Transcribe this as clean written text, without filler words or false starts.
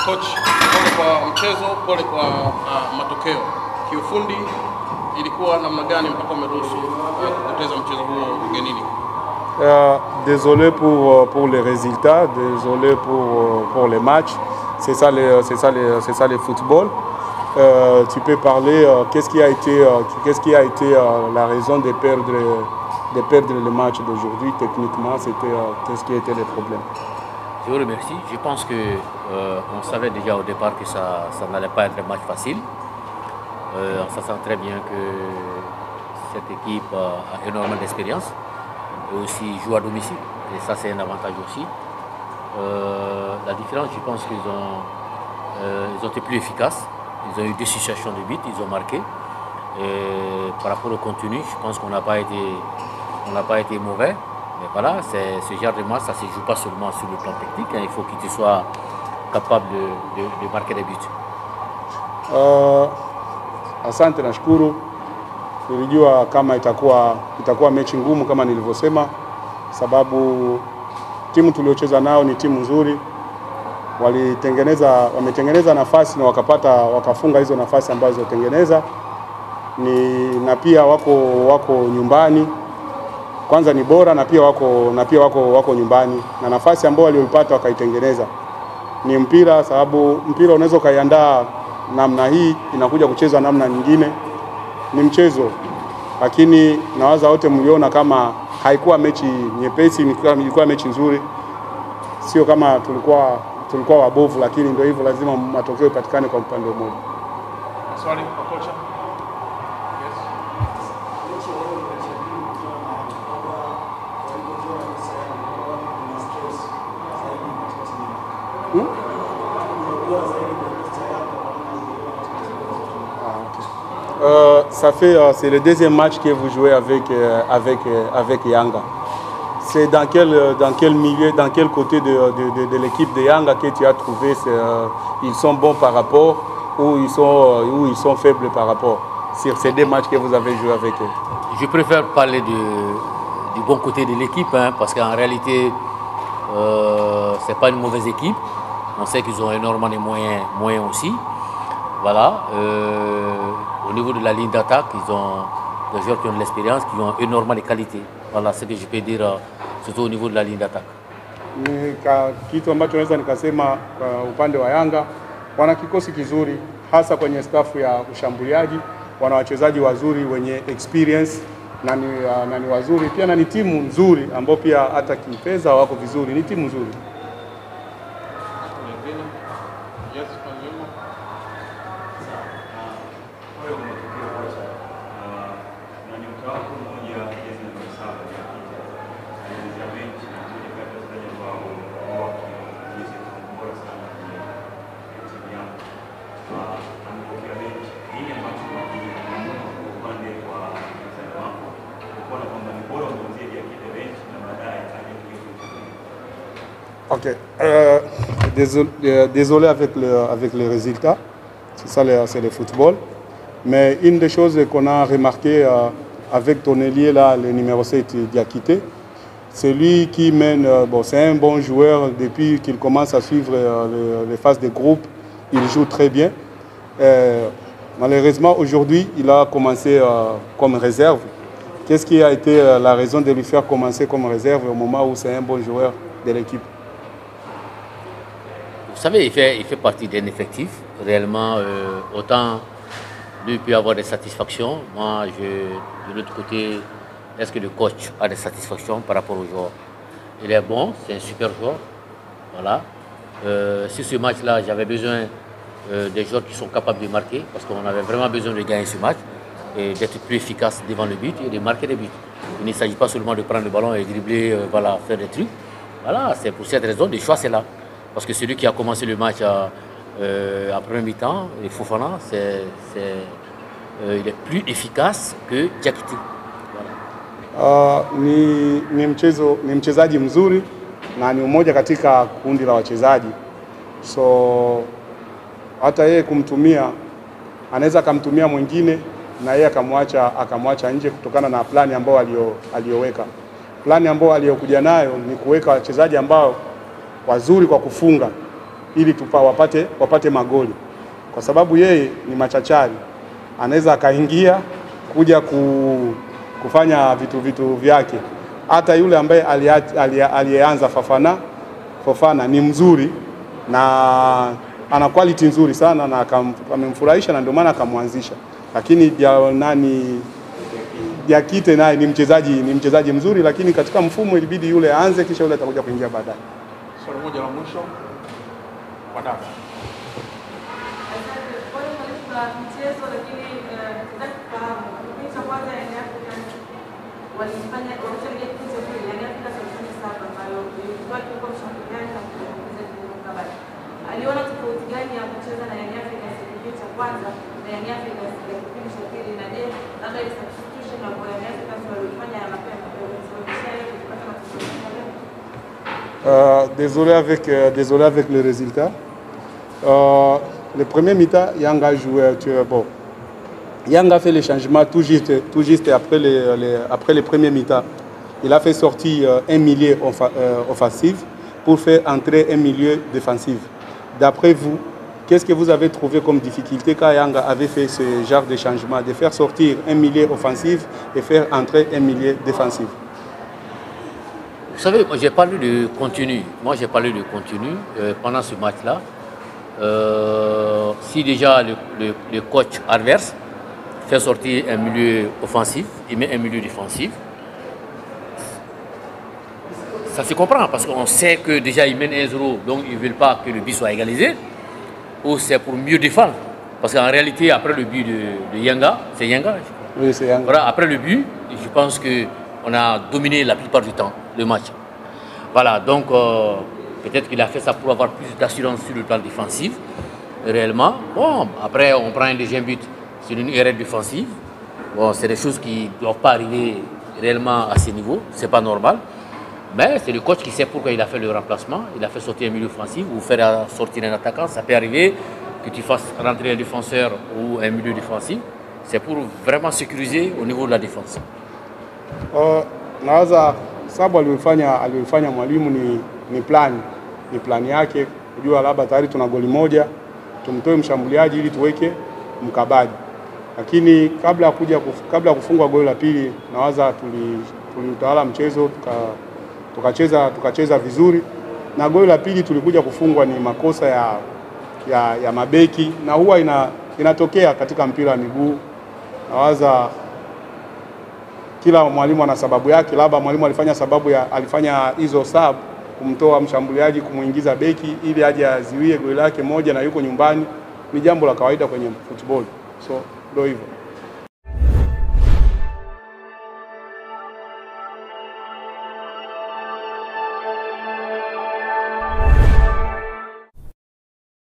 Coach, pole kwa mchezo, pole kwa matokeo. Kiufundi ilikuwa namna gani mpaka umeruhusu kupoteza mchezo huo ugenini? Désolé pour les résultats, désolé pour les matchs. C'est ça le football. Tu peux parler qu'est-ce qui a été la raison de perdre le match d'aujourd'hui. Techniquement, c'était qu'est-ce qui était le problème? Je vous remercie. Je pense que on savait déjà au départ que ça n'allait pas être un match facile. On sent très bien que cette équipe a énormément d'expérience et aussi joue à domicile. Et ça, c'est un avantage aussi. La différence, je pense qu'ils ont été plus efficaces. Ils ont eu des situations de but, ils ont marqué. Et par rapport au contenu, je pense qu'on n'a pas été mauvais. Mais voilà, ce genre de match, ça ne se joue pas seulement sur le plan technique. Hein, il faut que tu sois capable de marquer des buts. Asante, nashukuru. Nilijua kama itakuwa mechi ngumu kama nilivyosema, sababu timu tuliocheza nao ni timu nzuri. Wametengeneza nafasi na wakafunga hizo nafasi ambazo tengeneza. Na pia wako nyumbani. Kwanza ni bora na pia wako nyumbani, na nafasi ambayo walioipata wakaitengeneza. Ni mpira, sababu mpira unaweza kaiandaa namna hii, inakuja kuchezwa namna nyingine. Ni mchezo, lakini nawaza wote mliona kama haikuwa mechi nyepesi, ilikuwa mechi nzuri. Sio kama tulikuwa wabovu, lakini ndio hivyo, lazima matokeo yapatikane kwa upande mmoja. Swali kwa kocha. C'est le deuxième match que vous jouez avec Yanga. C'est dans quel milieu, dans quel côté de l'équipe de Yanga que tu as trouvé ils sont bons par rapport ou ils sont faibles par rapport sur ces deux matchs que vous avez joué avec eux? Je préfère parler du bon côté de l'équipe, hein, parce qu'en réalité, ce n'est pas une mauvaise équipe. On sait qu'ils ont énormément de moyens aussi. Voilà. Au niveau de la ligne d'attaque, ils ont des joueurs qui ont de l'expérience, qui ont énormément de qualité. Voilà ce que je peux dire, surtout au niveau de la ligne d'attaque. Kitu ambacho naweza nikasema kwa upande wa Yanga, wana kikosi kizuri, hasa kwenye stafu ya ushambuliaji. Wana wachezaji wazuri wenye experience na ni wazuri pia, na ni timu nzuri ambao pia hata kifedha wako vizuri, ni timu nzuri. Ok, désolé avec les résultats, c'est ça, c'est le football. Mais une des choses qu'on a remarqué avec ton ailier là, le numéro 7 Diakité, c'est lui qui mène, c'est un bon joueur depuis qu'il commence à suivre les phases de groupe, il joue très bien. Malheureusement aujourd'hui il a commencé comme réserve. Qu'est-ce qui a été la raison de lui faire commencer comme réserve au moment où c'est un bon joueur de l'équipe? Vous savez, il fait partie d'un effectif. Réellement, autant lui peut avoir des satisfactions. Moi, de l'autre côté, est-ce que le coach a des satisfactions par rapport au joueur? Il est bon, c'est un super joueur. Voilà. Sur ce match-là, j'avais besoin des joueurs qui sont capables de marquer, parce qu'on avait vraiment besoin de gagner ce match et d'être plus efficace devant le but et de marquer des buts. Il ne s'agit pas seulement de prendre le ballon et dribbler, voilà, faire des trucs. Voilà, c'est pour cette raison, le choix c'est là. Parce que celui qui a commencé le match à première mi-temps, Fofana, il est plus efficace que Diakité. Voilà. Ni mchezaji mzuri na ni mmoja katika kundi la wachezaji. So hata yeye kumtumia, anaweza kumtumia mwingine na yeye akamwacha nje kutokana na plani ambao aliyoweka. Plani ambao aliyokuja nayo ni kuweka wachezaji ambao wazuri kwa kufunga ili wapate magoli, kwa sababu yeye ni machachari, anaweza akaingia kuja kufanya vitu vyake. Hata yule ambaye aliyeanza Fofana ni mzuri na ana quality nzuri sana na amemfurahisha na ndio maana akamwanzisha. Lakini Diakite naye ni mchezaji mzuri, lakini katika mfumo ilibidi yule aanze kisha yule atakuja kuingia baadaye. Swali moja la mwisho kwa dada. Mchezo lakini kufahamu kipindi cha kwanza walifanya walichoingia kipindi cha pili yani Afrika Kusini saba ambayo ilikuwa kwa mshangiliani na kucheza kabla. Aliona tofauti gani ya kucheza na Young Africans kipindi cha kwanza na Young Africans kipindi cha pili, na je, labda ile substitution na Young Africans walifanya ya mapema désolé avec le résultat. Le premier mi-temps, Yang a joué. Bon, Yang a fait les changements tout juste après les premiers mi-temps. Il a fait sortir un milieu offensif pour faire entrer un milieu défensif. D'après vous, qu'est-ce que vous avez trouvé comme difficulté quand Yang avait fait ce genre de changement, de faire sortir un milieu offensif et faire entrer un milieu défensif? Vous savez, moi j'ai parlé de contenu. Pendant ce match-là. Si déjà le coach adverse fait sortir un milieu offensif, il met un milieu défensif, ça se comprend parce qu'on sait que déjà ils mènent 1-0, donc ils ne veulent pas que le but soit égalisé, ou c'est pour mieux défendre. Parce qu'en réalité, après le but de Yanga, c'est Yanga. Oui, c'est Yanga. Voilà, après le but, je pense qu'on a dominé la plupart du temps le match. Voilà, donc peut-être qu'il a fait ça pour avoir plus d'assurance sur le plan défensif, réellement. Bon, après, on prend un deuxième but sur une erreur défensive. Bon, c'est des choses qui ne doivent pas arriver réellement à ce niveau, c'est pas normal. Mais c'est le coach qui sait pourquoi il a fait le remplacement. Il a fait sortir un milieu offensif ou faire sortir un attaquant. Ça peut arriver que tu fasses rentrer un défenseur ou un milieu défensif. C'est pour vraiment sécuriser au niveau de la défense. Nawaza sababu alifanya mwalimu ni plani yake, kujua labda tayari tuna goli moja, tumtoe mshambuliaji ili tuweke mkabaji. Lakini kabla ya kufungwa goli la pili, nawaza tuliutawala mchezo, tukacheza vizuri, na goli la pili tulikuja kufungwa ni makosa ya mabeki, na huwa inatokea katika mpira wa miguu. Nawaza kila mwalimu ana sababu yake, labda mwalimu alifanya hizo sub kumtoa mshambuliaji kumuingiza beki ili aje aziwie goli lake moja na yuko nyumbani. Ni jambo la kawaida kwenye football. So ndio hivyo.